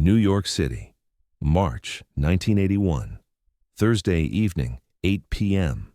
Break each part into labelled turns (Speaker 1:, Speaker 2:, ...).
Speaker 1: New York City, March 1981. Thursday evening, 8 p.m.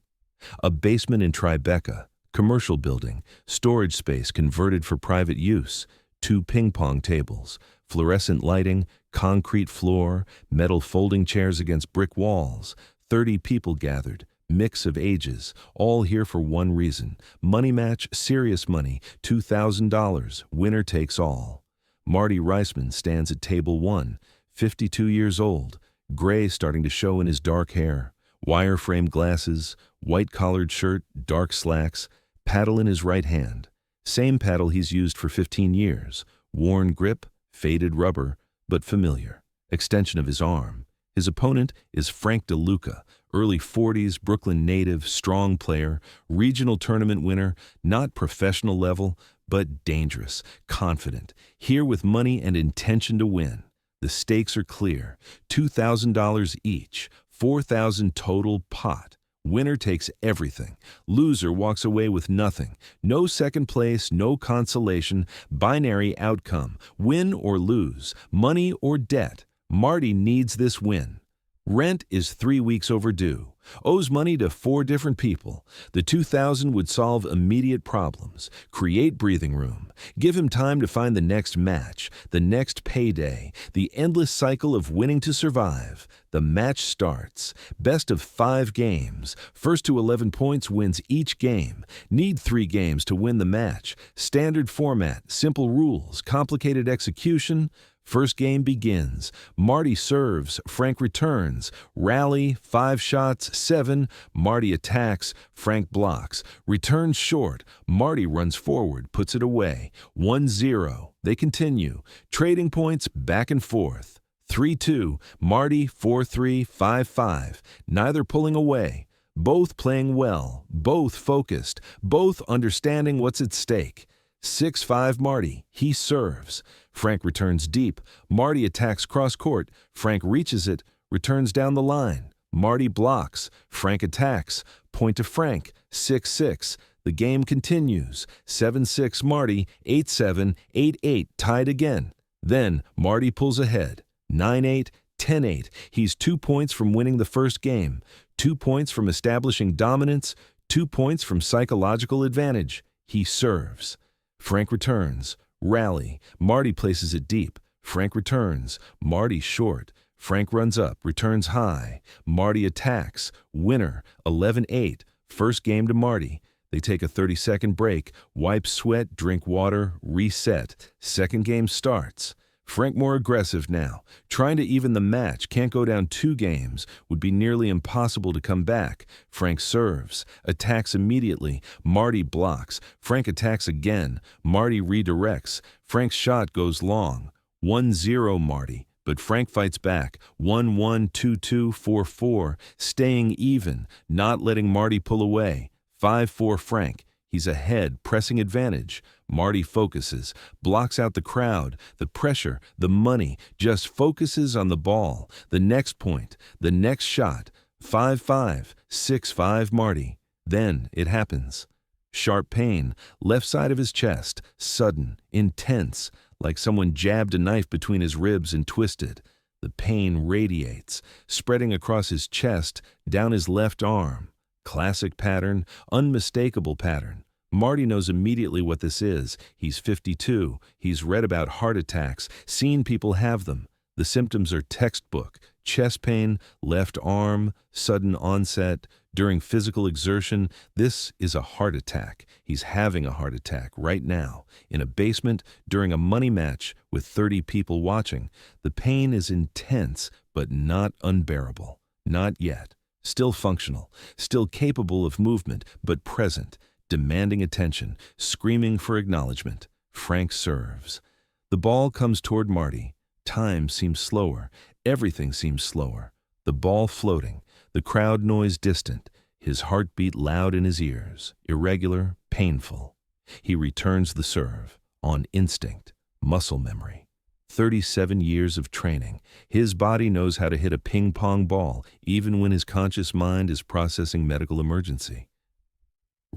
Speaker 1: A basement in Tribeca, commercial building, storage space converted for private use, 2 ping-pong tables, fluorescent lighting, concrete floor, metal folding chairs against brick walls, 30 people gathered, mix of ages, all here for one reason. Money match, serious money, $2,000, winner takes all. Marty Reisman stands at table 1, 52 years old, gray starting to show in his dark hair, wire-frame glasses, white-collared shirt, dark slacks, paddle in his right hand. Same paddle he's used for 15 years, worn grip, faded rubber, but familiar. Extension of his arm. His opponent is Frank Deluca, early 40s, Brooklyn native, strong player, regional tournament winner, not professional level, but dangerous, confident, here with money and intention to win. The stakes are clear, $2,000 each, $4,000 total pot. Winner takes everything. Loser walks away with nothing. No second place, no consolation, binary outcome, win or lose, money or debt. Marty needs this win. Rent is 3 weeks overdue. Owes money to 4 different people. The $2,000 would solve immediate problems, create breathing room, give him time to find the next match, the next payday, the endless cycle of winning to survive. The match starts. Best of 5 games. First to 11 points wins each game. Need 3 games to win the match. Standard format, simple rules, complicated execution. First game begins. Marty serves, Frank returns. Rally, 5 shots, 7. Marty attacks, Frank blocks. Returns short. Marty runs forward, puts it away. 1-0. They continue. Trading points back and forth. 3-2. Marty, 4-3, 5-5. Neither pulling away. Both playing well, both focused, both understanding what's at stake. 6-5 Marty. He serves. Frank returns deep. Marty attacks cross-court. Frank reaches it, returns down the line. Marty blocks. Frank attacks. Point to Frank. 6-6. The game continues. 7-6 Marty. 8-7, 8-8. Tied again. Then Marty pulls ahead. 9-8, 10-8. He's 2 points from winning the first game. 2 points from establishing dominance. 2 points from psychological advantage. He serves. Frank returns. Rally. Marty places it deep. Frank returns. Marty short. Frank runs up, returns high. Marty attacks. Winner, 11-8. First game to Marty. They take a 30-second break, wipe sweat, drink water, reset. Second game starts. Frank more aggressive now. Trying to even the match, can't go down 2 games. Would be nearly impossible to come back. Frank serves. Attacks immediately. Marty blocks. Frank attacks again. Marty redirects. Frank's shot goes long. 1-0 Marty. But Frank fights back. 1-1, 2-2, 4-4. Staying even. Not letting Marty pull away. 5-4 Frank. He's ahead, pressing advantage. Marty focuses, blocks out the crowd, the pressure, the money, just focuses on the ball, the next point, the next shot. 5-5, 6-5 Marty. Then it happens. Sharp pain, left side of his chest, sudden, intense, like someone jabbed a knife between his ribs and twisted. The pain radiates, spreading across his chest, down his left arm. Classic pattern, unmistakable pattern. Marty knows immediately what this is. He's 52. He's read about heart attacks, seen people have them. The symptoms are textbook. Chest pain, left arm, sudden onset, during physical exertion. This is a heart attack. He's having a heart attack right now, in a basement, during a money match with 30 people watching. The pain is intense, but not unbearable. Not yet. Still functional, still capable of movement, but present. Demanding attention, screaming for acknowledgement. Frank serves. The ball comes toward Marty. Time seems slower. Everything seems slower. The ball floating. The crowd noise distant. His heartbeat loud in his ears. Irregular, painful. He returns the serve. On instinct. Muscle memory. 37 years of training. His body knows how to hit a ping-pong ball, even when his conscious mind is processing medical emergency.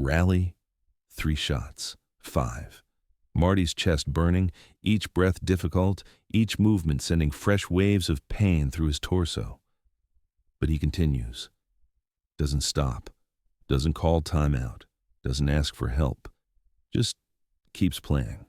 Speaker 1: Rally, 3 shots, 5. Marty's chest burning, each breath difficult, each movement sending fresh waves of pain through his torso. But he continues. Doesn't stop. Doesn't call timeout. Doesn't ask for help. Just keeps playing.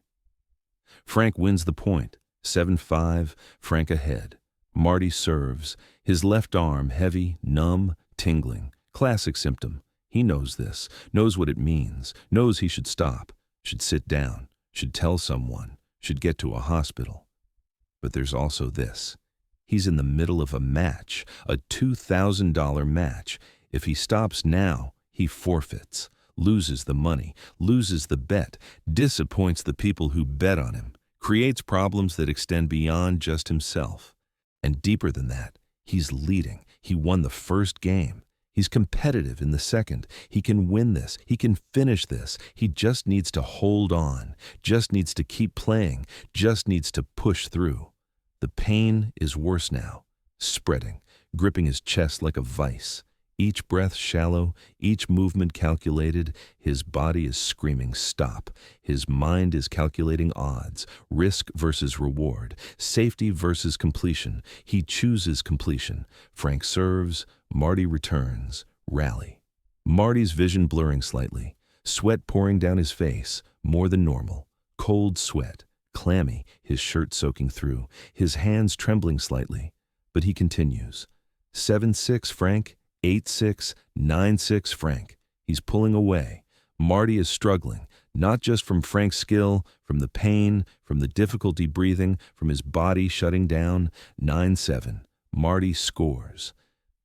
Speaker 1: Frank wins the point. 7-5, Frank ahead. Marty serves. His left arm heavy, numb, tingling. Classic symptom. He knows this, knows what it means, knows he should stop, should sit down, should tell someone, should get to a hospital. But there's also this. He's in the middle of a match, a $2,000 match. If he stops now, he forfeits, loses the money, loses the bet, disappoints the people who bet on him, creates problems that extend beyond just himself. And deeper than that, he's leading. He won the first game. He's competitive in the second. He can win this. He can finish this. He just needs to hold on, just needs to keep playing, just needs to push through. The pain is worse now, spreading, gripping his chest like a vice. Each breath shallow, each movement calculated. His body is screaming stop. His mind is calculating odds, risk versus reward, safety versus completion. He chooses completion. Frank serves, Marty returns, rally. Marty's vision blurring slightly, sweat pouring down his face, more than normal. Cold sweat, clammy, his shirt soaking through, his hands trembling slightly. But he continues. 7-6, Frank. 8-6, 9-6, Frank. He's pulling away. Marty is struggling, not just from Frank's skill, from the pain, from the difficulty breathing, from his body shutting down. 9-7. Marty scores.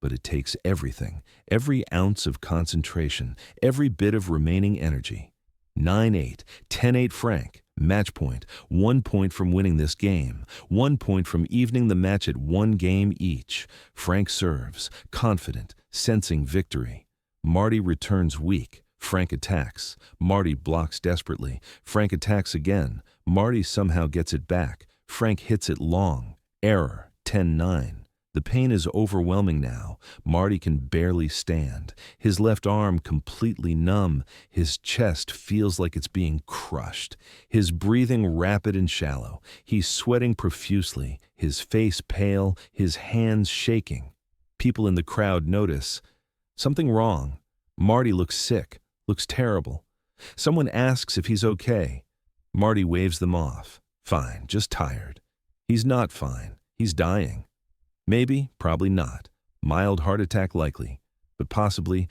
Speaker 1: But it takes everything, every ounce of concentration, every bit of remaining energy. 9-8, 10-8, Frank. Match point. 1 point from winning this game. 1 point from evening the match at 1 game each. Frank serves, confident, sensing victory. Marty returns weak. Frank attacks. Marty blocks desperately. Frank attacks again. Marty somehow gets it back. Frank hits it long. Error. 10-9. The pain is overwhelming now. Marty can barely stand. His left arm completely numb. His chest feels like it's being crushed. His breathing rapid and shallow. He's sweating profusely, his face pale, his hands shaking. People in the crowd notice. Something wrong. Marty looks sick, looks terrible. Someone asks if he's okay. Marty waves them off. Fine, just tired. He's not fine. He's dying. Maybe, probably not. Mild heart attack likely, but possibly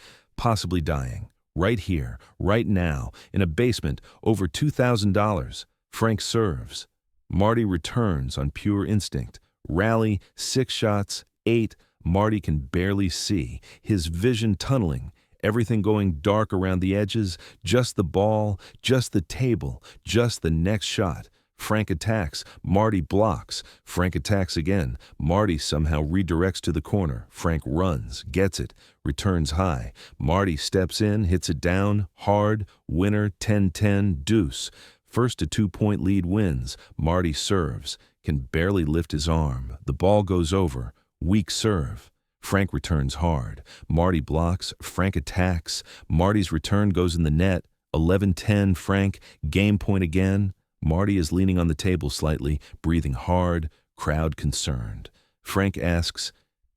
Speaker 1: dying. Right here, right now, in a basement, over $2,000. Frank serves. Marty returns on pure instinct. Rally, 6 shots, 8. Marty can barely see, his vision tunneling, everything going dark around the edges, just the ball, just the table, just the next shot. Frank attacks. Marty blocks. Frank attacks again. Marty somehow redirects to the corner. Frank runs, gets it, returns high. Marty steps in, hits it down, hard, winner, 10-10, deuce. First a 2-point lead wins. Marty serves, can barely lift his arm. The ball goes over. Weak serve. Frank returns hard. Marty blocks. Frank attacks. Marty's return goes in the net. 11-10, Frank. Game point again. Marty is leaning on the table slightly, breathing hard, crowd concerned. Frank asks,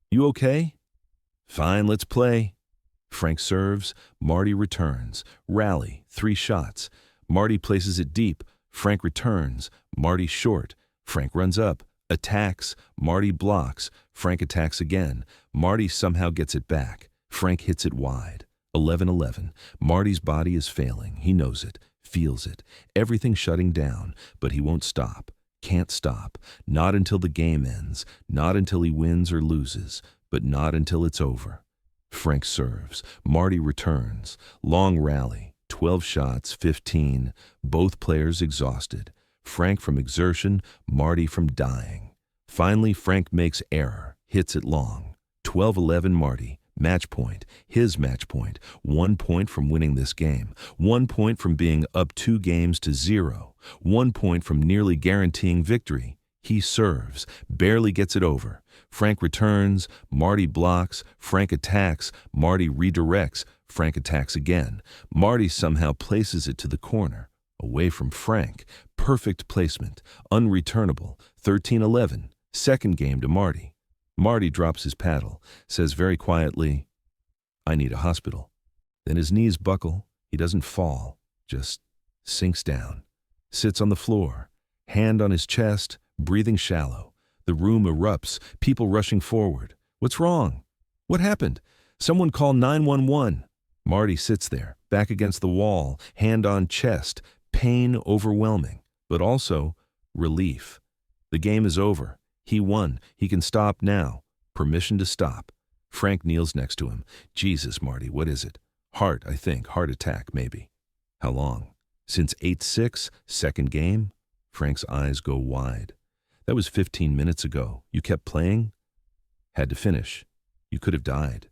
Speaker 1: "You okay?" "Fine, let's play." Frank serves. Marty returns. Rally, 3 shots. Marty places it deep. Frank returns. Marty short. Frank runs up. Attacks. Marty blocks. Frank attacks again. Marty somehow gets it back. Frank hits it wide. 11-11. Marty's body is failing. He knows it. Feels it, everything shutting down, but he won't stop, can't stop, not until the game ends, not until he wins or loses, but not until it's over. Frank serves, Marty returns, long rally, 12 shots, 15, both players exhausted, Frank from exertion, Marty from dying. Finally, Frank makes error, hits it long, 12-11 Marty. Match point, his match point, 1 point from winning this game, 1 point from being up 2 games to 0, 1 point from nearly guaranteeing victory. He serves, barely gets it over. Frank returns, Marty blocks, Frank attacks, Marty redirects, Frank attacks again. Marty somehow places it to the corner. Away from Frank. Perfect placement. Unreturnable. 13-11. Second game to Marty. Marty drops his paddle, says very quietly, "I need a hospital." Then his knees buckle. He doesn't fall, just sinks down. Sits on the floor, hand on his chest, breathing shallow. The room erupts, people rushing forward. "What's wrong? What happened? Someone call 911. Marty sits there, back against the wall, hand on chest, pain overwhelming, but also relief. The game is over. He won. He can stop now. Permission to stop. Frank kneels next to him. "Jesus, Marty, what is it?" "Heart, I think. Heart attack, maybe." "How long?" "Since 8-6, second game." Frank's eyes go wide. "That was 15 minutes ago. You kept playing?" "Had to finish. You could have died."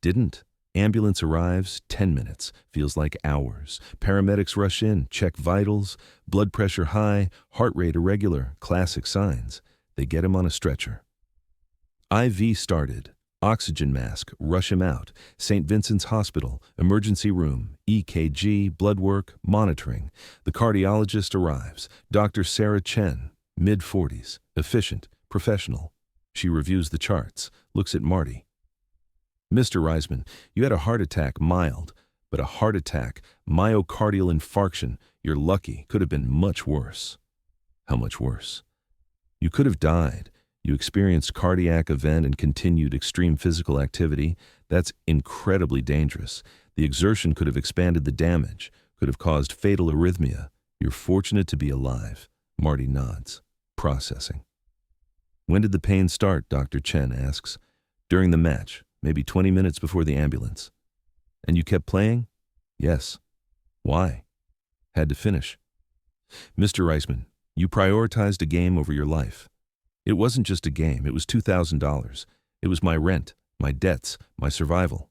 Speaker 1: "Didn't." Ambulance arrives, 10 minutes. Feels like hours. Paramedics rush in, check vitals. Blood pressure high, heart rate irregular. Classic signs. They get him on a stretcher. IV started. Oxygen mask, rush him out. St. Vincent's Hospital, emergency room, EKG, blood work, monitoring. The cardiologist arrives. Dr. Sarah Chen, mid-40s, efficient, professional. She reviews the charts, looks at Marty. "Mr. Reisman, you had a heart attack, mild, but a heart attack, myocardial infarction. You're lucky. Could have been much worse." "How much worse?" "You could have died. You experienced cardiac event and continued extreme physical activity. That's incredibly dangerous. The exertion could have expanded the damage, could have caused fatal arrhythmia. You're fortunate to be alive." Marty nods, processing. "When did the pain start?" Dr. Chen asks. "During the match, maybe 20 minutes before the ambulance." "And you kept playing?" "Yes." "Why?" "Had to finish." "Mr. Reisman, you prioritized a game over your life." "It wasn't just a game, it was $2,000. It was my rent, my debts, my survival."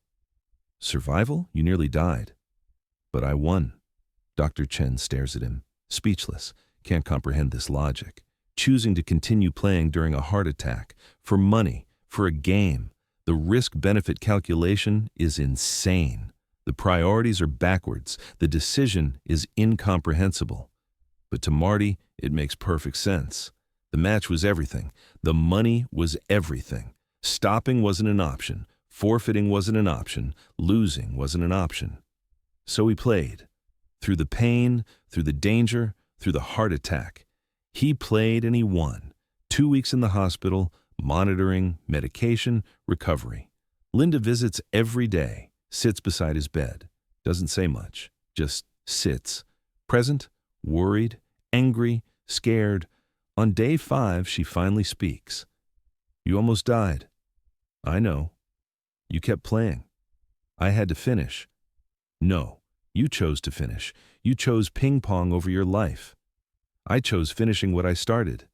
Speaker 1: "Survival? You nearly died." "But I won." Dr. Chen stares at him, speechless, can't comprehend this logic. Choosing to continue playing during a heart attack, for money, for a game. The risk-benefit calculation is insane. The priorities are backwards. The decision is incomprehensible. But to Marty, it makes perfect sense. The match was everything. The money was everything. Stopping wasn't an option. Forfeiting wasn't an option. Losing wasn't an option. So he played. Through the pain, through the danger, through the heart attack. He played and he won. 2 weeks in the hospital, monitoring, medication, recovery. Linda visits every day, sits beside his bed. Doesn't say much, just sits. Present, worried, angry, scared. On day 5, she finally speaks. "You almost died." "I know." "You kept playing." "I had to finish." "No, you chose to finish. You chose ping pong over your life." "I chose finishing what I started."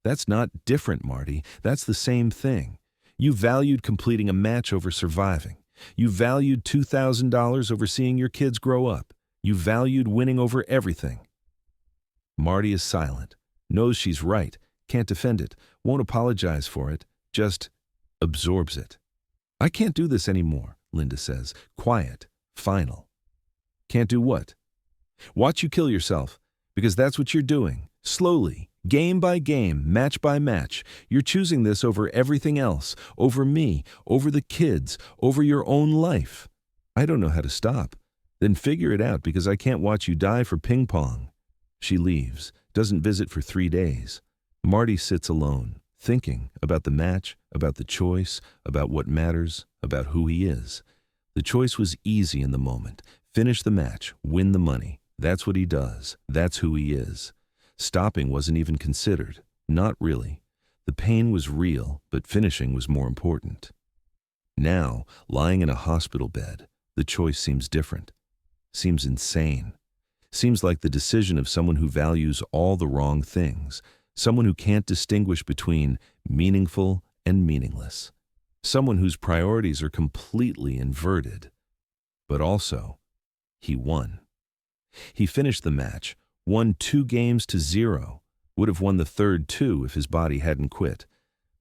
Speaker 1: "That's not different, Marty. That's the same thing. You valued completing a match over surviving. You valued $2,000 over seeing your kids grow up. You valued winning over everything." Marty is silent. Knows she's right, can't defend it, won't apologize for it, just absorbs it. "I can't do this anymore," Linda says, quiet, final. "Can't do what?" "Watch you kill yourself, because that's what you're doing, slowly, game by game, match by match. You're choosing this over everything else, over me, over the kids, over your own life. I don't know how to stop. Then figure it out, because I can't watch you die for ping pong." She leaves. Doesn't visit for 3 days. Marty sits alone, thinking about the match, about the choice, about what matters, about who he is. The choice was easy in the moment. Finish the match, win the money. That's what he does. That's who he is. Stopping wasn't even considered. Not really. The pain was real, but finishing was more important. Now, lying in a hospital bed, the choice seems different. Seems insane. Seems like the decision of someone who values all the wrong things, someone who can't distinguish between meaningful and meaningless, someone whose priorities are completely inverted. But also, he won. He finished the match, won 2 games to 0, would have won the third too if his body hadn't quit.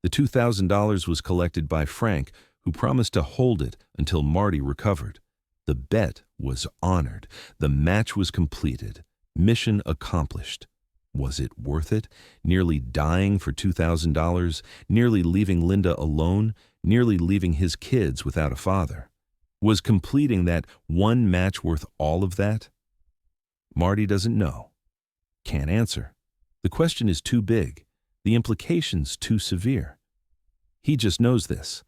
Speaker 1: The $2,000 was collected by Frank, who promised to hold it until Marty recovered. The bet was honored. The match was completed. Mission accomplished. Was it worth it? Nearly dying for $2,000, nearly leaving Linda alone, nearly leaving his kids without a father. Was completing that one match worth all of that? Marty doesn't know. Can't answer. The question is too big. The implications too severe. He just knows this.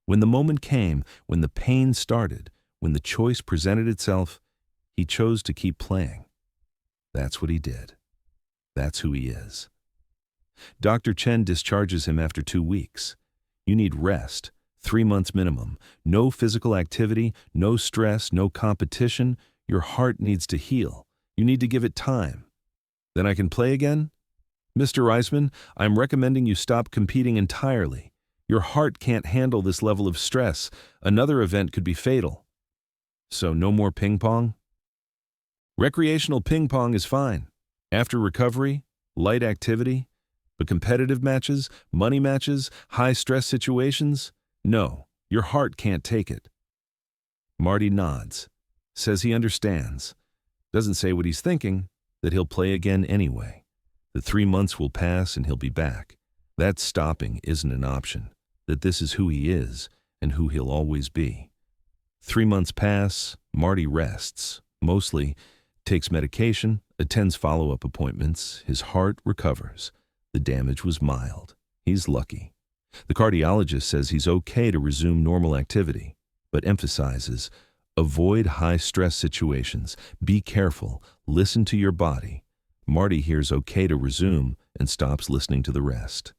Speaker 1: When the moment came, when the pain started, when the choice presented itself, he chose to keep playing. That's what he did. That's who he is. Dr. Chen discharges him after 2 weeks. You need rest, 3 months minimum, no physical activity, no stress, no competition. Your heart needs to heal. You need to give it time. Then I can play again? Mr. Reisman, I'm recommending you stop competing entirely. Your heart can't handle this level of stress. Another event could be fatal. So no more ping pong? Recreational ping pong is fine. After recovery, light activity, but competitive matches, money matches, high-stress situations? No, your heart can't take it. Marty nods, says he understands, doesn't say what he's thinking, that he'll play again anyway. The 3 months will pass and he'll be back. That stopping isn't an option, that this is who he is and who he'll always be. 3 months pass, Marty rests, mostly takes medication, attends follow-up appointments, his heart recovers. The damage was mild. He's lucky. The cardiologist says he's okay to resume normal activity, but emphasizes, avoid high-stress situations, be careful, listen to your body. Marty hears okay to resume and stops listening to the rest.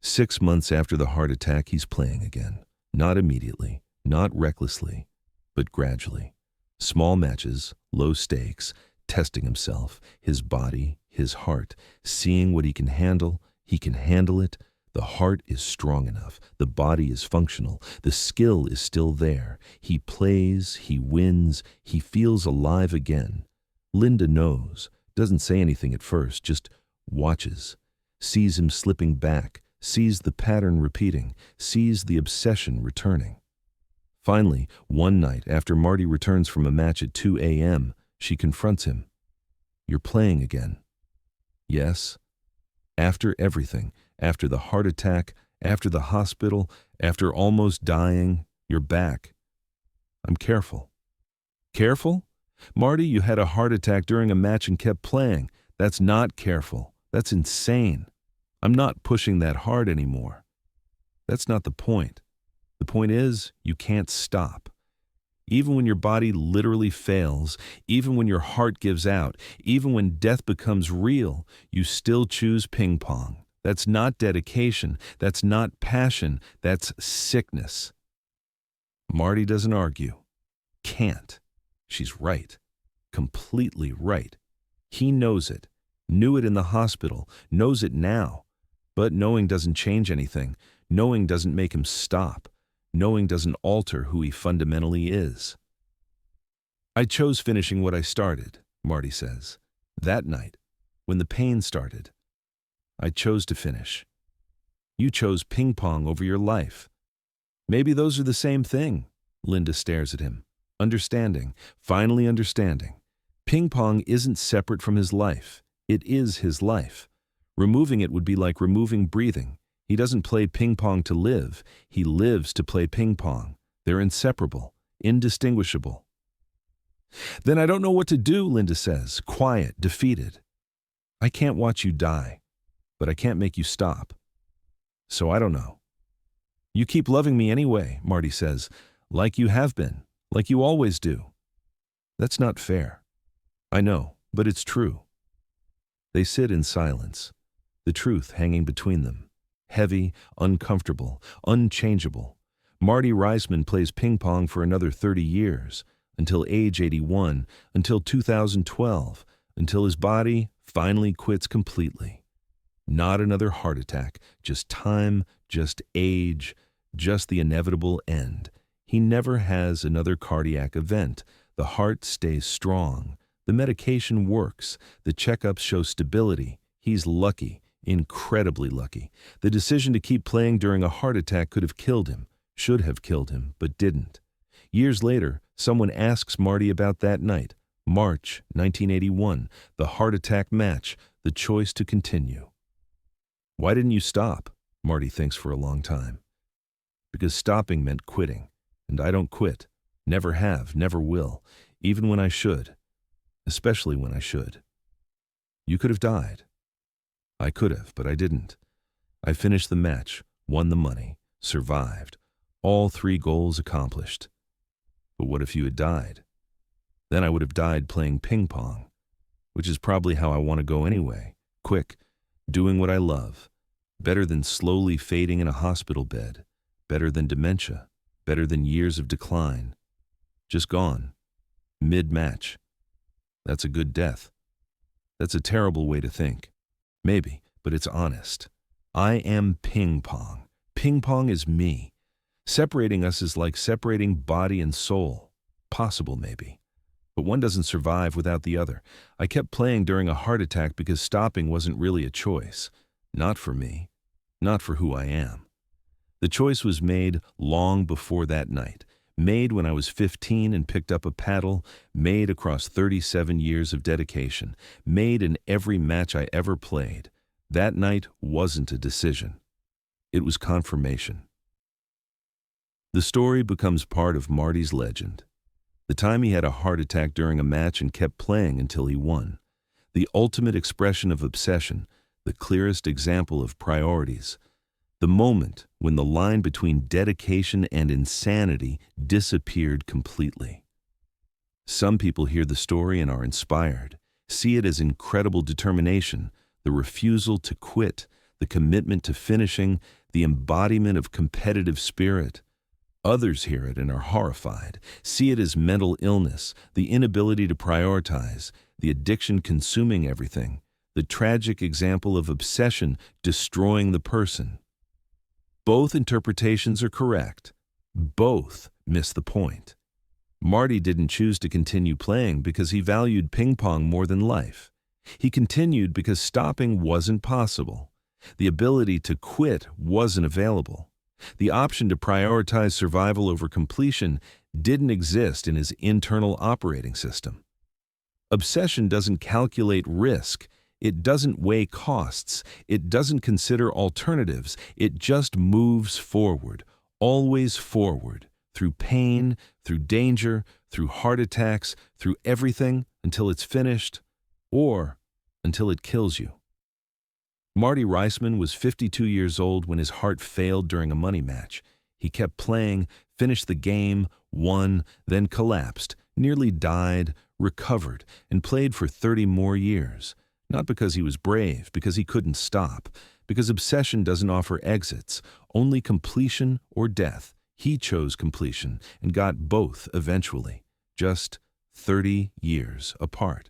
Speaker 1: 6 months after the heart attack, he's playing again. Not immediately, not recklessly, but gradually. Small matches, low stakes, testing himself, his body, his heart, seeing what he can handle it. The heart is strong enough, the body is functional, the skill is still there. He plays, he wins, he feels alive again. Linda knows, doesn't say anything at first, just watches, sees him slipping back, sees the pattern repeating, sees the obsession returning. Finally, one night after Marty returns from a match at 2 a.m., she confronts him. You're playing again. Yes. After everything, after the heart attack, after the hospital, after almost dying, you're back. I'm careful. Careful? Marty, you had a heart attack during a match and kept playing. That's not careful. That's insane. I'm not pushing that hard anymore. That's not the point. The point is, you can't stop. Even when your body literally fails, even when your heart gives out, even when death becomes real, you still choose ping pong. That's not dedication. That's not passion. That's sickness. Marty doesn't argue. Can't. She's right. Completely right. He knows it. Knew it in the hospital. Knows it now. But knowing doesn't change anything. Knowing doesn't make him stop. Knowing doesn't alter who he fundamentally is. I chose finishing what I started, Marty says. That night, when the pain started, I chose to finish. You chose ping pong over your life. Maybe those are the same thing. Linda stares at him, understanding, finally understanding. Ping pong isn't separate from his life. It is his life. Removing it would be like removing breathing. He doesn't play ping pong to live. He lives to play ping pong. They're inseparable, indistinguishable. Then I don't know what to do, Linda says, quiet, defeated. I can't watch you die, but I can't make you stop. So I don't know. You keep loving me anyway, Marty says, like you have been, like you always do. That's not fair. I know, but it's true. They sit in silence, the truth hanging between them. Heavy, uncomfortable, unchangeable. Marty Reisman plays ping pong for another 30 years, until age 81, until 2012, until his body finally quits completely. Not another heart attack, just time, just age, just the inevitable end. He never has another cardiac event. The heart stays strong. The medication works. The checkups show stability. He's lucky. Incredibly lucky. The decision to keep playing during a heart attack could have killed him, should have killed him, but didn't. Years later, someone asks Marty about that night. March 1981, the heart attack match, the choice to continue. Why didn't you stop? Marty thinks for a long time. Because stopping meant quitting, and I don't quit. Never have, never will, even when I should, especially when I should. You could have died. I could have, but I didn't. I finished the match, won the money, survived. All 3 goals accomplished. But what if you had died? Then I would have died playing ping pong, which is probably how I want to go anyway. Quick, doing what I love. Better than slowly fading in a hospital bed. Better than dementia. Better than years of decline. Just gone. Mid-match. That's a good death. That's a terrible way to think. Maybe, but it's honest. I am ping pong. Ping pong is me. Separating us is like separating body and soul. Possible, maybe. But one doesn't survive without the other. I kept playing during a heart attack because stopping wasn't really a choice. Not for me. Not for who I am. The choice was made long before that night. Made when I was 15 and picked up a paddle. Made across 37 years of dedication. Made in every match I ever played. That night wasn't a decision. It was confirmation. The story becomes part of Marty's legend. The time he had a heart attack during a match and kept playing until he won. The ultimate expression of obsession, the clearest example of priorities. The moment when the line between dedication and insanity disappeared completely. Some people hear the story and are inspired, see it as incredible determination, the refusal to quit, the commitment to finishing, the embodiment of competitive spirit. Others hear it and are horrified, see it as mental illness, the inability to prioritize, the addiction consuming everything, the tragic example of obsession destroying the person. Both interpretations are correct. Both miss the point. Marty didn't choose to continue playing because he valued ping pong more than life. He continued because stopping wasn't possible. The ability to quit wasn't available. The option to prioritize survival over completion didn't exist in his internal operating system. Obsession doesn't calculate risk. It doesn't weigh costs. It doesn't consider alternatives. It just moves forward, always forward, through pain, through danger, through heart attacks, through everything until it's finished, or until it kills you. Marty Reisman was 52 years old when his heart failed during a money match. He kept playing, finished the game, won, then collapsed, nearly died, recovered, and played for 30 more years. Not because he was brave, because he couldn't stop, because obsession doesn't offer exits, only completion or death. He chose completion and got both eventually, just 30 years apart.